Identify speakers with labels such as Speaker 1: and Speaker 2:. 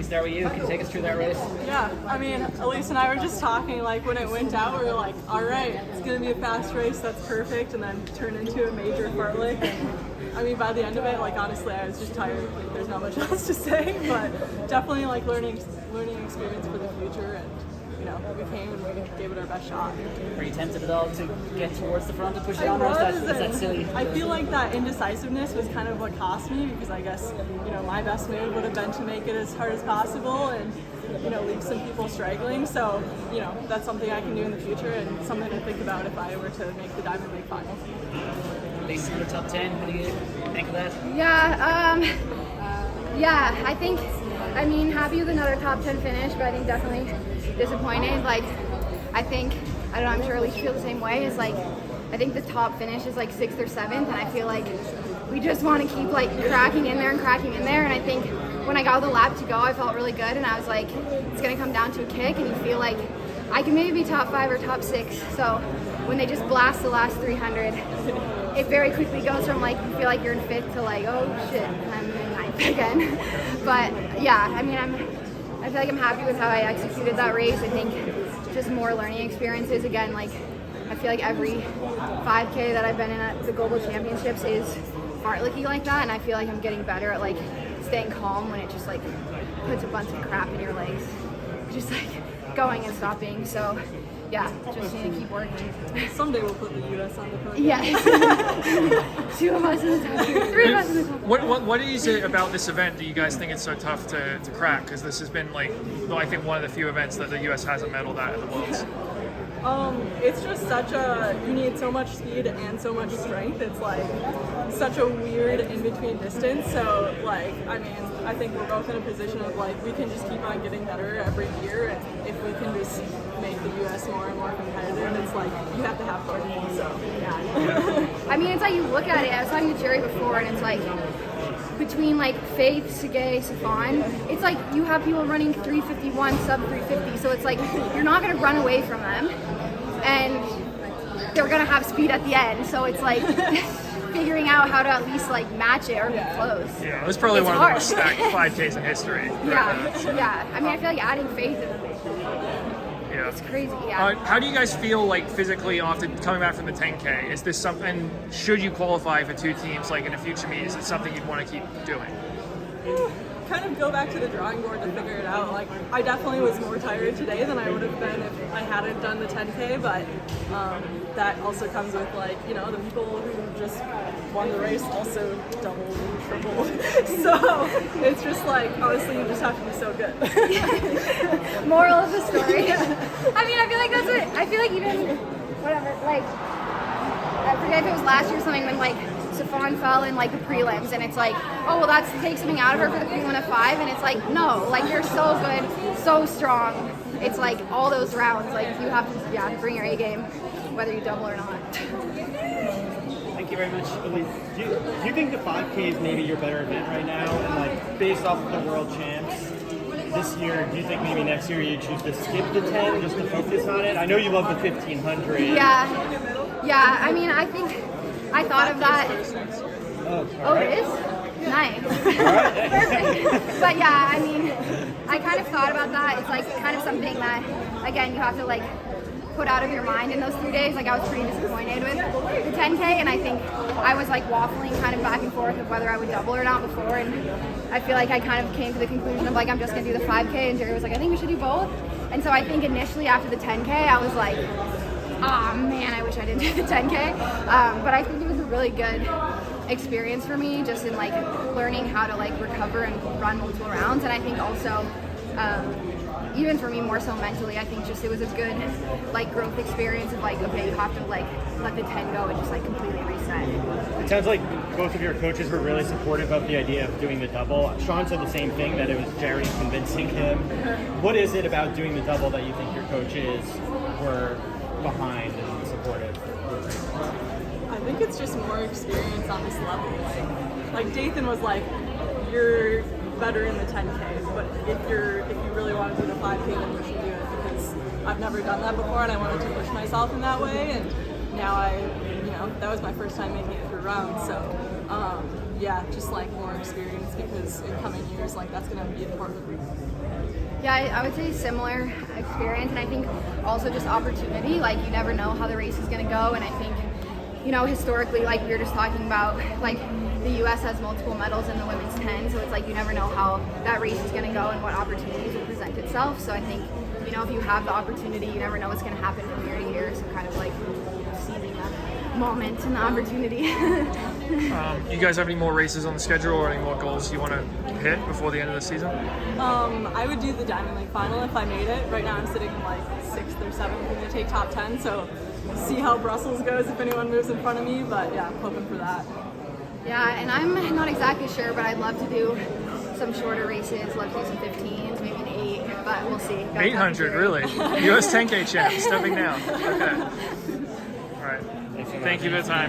Speaker 1: Start with you. Can you take us through that race?
Speaker 2: Yeah, I mean, Elise and I were just talking, like, when it went out, we were like, all right, it's going to be a fast race, that's perfect, and then turn into a major fartlek. And I mean, by the end of it, like, honestly, I was just tired. Like, there's not much else to say, but definitely, like, learning experience for the future, and, you know, we came and we gave it our best shot.
Speaker 1: Were you tempted at all to get towards the front and push it on, or is that silly?
Speaker 2: I feel like that indecisiveness was kind of what cost me, because I guess, you know, my best move would have been to make it as hard as possible and, you know, leave some people straggling. So, you know, that's something I can do in the future and something to think about if I were to make the Diamond League final.
Speaker 1: Elise in the top 10, what do you think of that?
Speaker 3: Yeah, I think, I mean, happy with another top 10 finish, but I think definitely disappointed. Like, I think, I don't know, I'm sure Alicia feels the same way. Is like, I think the top finish is like 6th or 7th, and I feel like we just want to keep like cracking in there. And I think when I got the lap to go, I felt really good, and I was like, it's gonna come down to a kick, and you feel like I can maybe be top 5 or top 6. So when they just blast the last 300, it very quickly goes from like you feel like you're in 5th to like, oh shit, I'm in 9th again. But yeah, I mean, I feel like I'm happy with how I executed that race. I think just more learning experiences. Again, like I feel like every 5K that I've been in at the Global Championships is fartleky like that, and I feel like I'm getting better at like staying calm when it just like puts a bunch of crap in your legs, just like going and stopping. So yeah, just need to keep working.
Speaker 2: Someday we'll put the U.S. on the podium.
Speaker 3: Yes. 2 of us in the top 3 of us in the top.
Speaker 4: What is it about this event that you guys think it's so tough to crack? Because this has been like, well, I think one of the few events that the U.S. hasn't medaled at the Worlds.
Speaker 2: It's just you need so much speed and so much strength. It's like such a weird in-between distance. So like, I mean, I think we're both in a position of like, we can just keep on getting better every year. And if we can just make the U.S. more and more competitive, it's like, you have to have coordination. So yeah.
Speaker 3: I mean, it's like you look at it, I was talking to Jerry before, and it's like, between like Faith, Segay, Safan, it's like you have people running 351, sub 350, so it's like you're not going to run away from them, and they're going to have speed at the end, so it's like figuring out how to at least like match it or be close.
Speaker 4: Yeah, it was probably one of the most stacked 5Ks in history.
Speaker 3: Yeah. I mean, I feel like adding Faith it's crazy, yeah.
Speaker 4: How do you guys feel like physically after coming back from the 10K? Is this something, should you qualify for 2 teams like in a future meet, is it something you'd want to keep doing?
Speaker 2: Kind of go back to the drawing board to figure it out. Like, I definitely was more tired today than I would have been if I hadn't done the 10K, but that also comes with, like, you know, the people who just won the race also doubled and tripled. So it's just like, honestly, you just have to be so good.
Speaker 3: Moral of the story. I mean, I feel like that's it. I feel like even, whatever, like, I forget if it was last year or something when, like, Safan fell in like the prelims, and it's like, oh well, that's take something out of her for the prelim of 5, and it's like, no, like you're so good, so strong. It's like all those rounds, like you have to bring your A game, whether you double or not.
Speaker 1: Thank you very much, Elise.
Speaker 5: Do you think the 5K is maybe your better event right now, and like based off of the world champs this year, do you think maybe next year you choose to skip the 10 just to focus on it? I know you love the 1500.
Speaker 3: Yeah. I mean, I think I thought of that. Oh, it is? Nice. Perfect. But yeah, I mean, I kind of thought about that. It's like kind of something that, again, you have to like put out of your mind in those 3 days. Like I was pretty disappointed with the 10K, and I think I was like waffling kind of back and forth of whether I would double or not before, and I feel like I kind of came to the conclusion of like, I'm just going to do the 5K, and Jerry was like, I think we should do both. And so I think initially after the 10K, I was like, oh man, I wish I didn't do the 10K. But I think it was a really good experience for me, just in like learning how to like recover and run multiple rounds. And I think also, even for me more so mentally, I think just it was a good like growth experience of like, okay, you have to like let the 10 go and just like completely reset.
Speaker 5: It sounds like both of your coaches were really supportive of the idea of doing the double. Sean said the same thing, that it was Jerry convincing him. What is it about doing the double that you think your coaches were behind and supportive?
Speaker 2: I think it's just more experience on this level. Like Dathan was like, you're better in the 10K, but if you really want to do the 5K, then you should do it, because I've never done that before and I wanted to push myself in that way, and now that was my first time making it through rounds, so yeah, just like more experience because in coming years, like that's gonna be important.
Speaker 3: Yeah, I would say similar experience, and I think also just opportunity. Like you never know how the race is going to go, and I think, you know, historically, like we were just talking about, like the U.S. has multiple medals in the women's 10, so it's like you never know how that race is going to go and what opportunities will present itself. So I think, you know, if you have the opportunity, you never know what's going to happen from year to year. So kind of like seizing that moment and the opportunity.
Speaker 4: You guys have any more races on the schedule or any more goals you want to hit before the end of the season?
Speaker 2: I would do the Diamond League final if I made it. Right now I'm sitting like 6th or 7th. I'm going to take top 10, so see how Brussels goes if anyone moves in front of me, but yeah, I'm hoping for that.
Speaker 3: Yeah, and I'm not exactly sure, but I'd love to do some shorter races, love to do some 15s, maybe an 8, but we'll see.
Speaker 4: 800, really? US 10K champ, stepping down. Okay. All right.
Speaker 5: Thanks so much.
Speaker 4: Thank you for the time.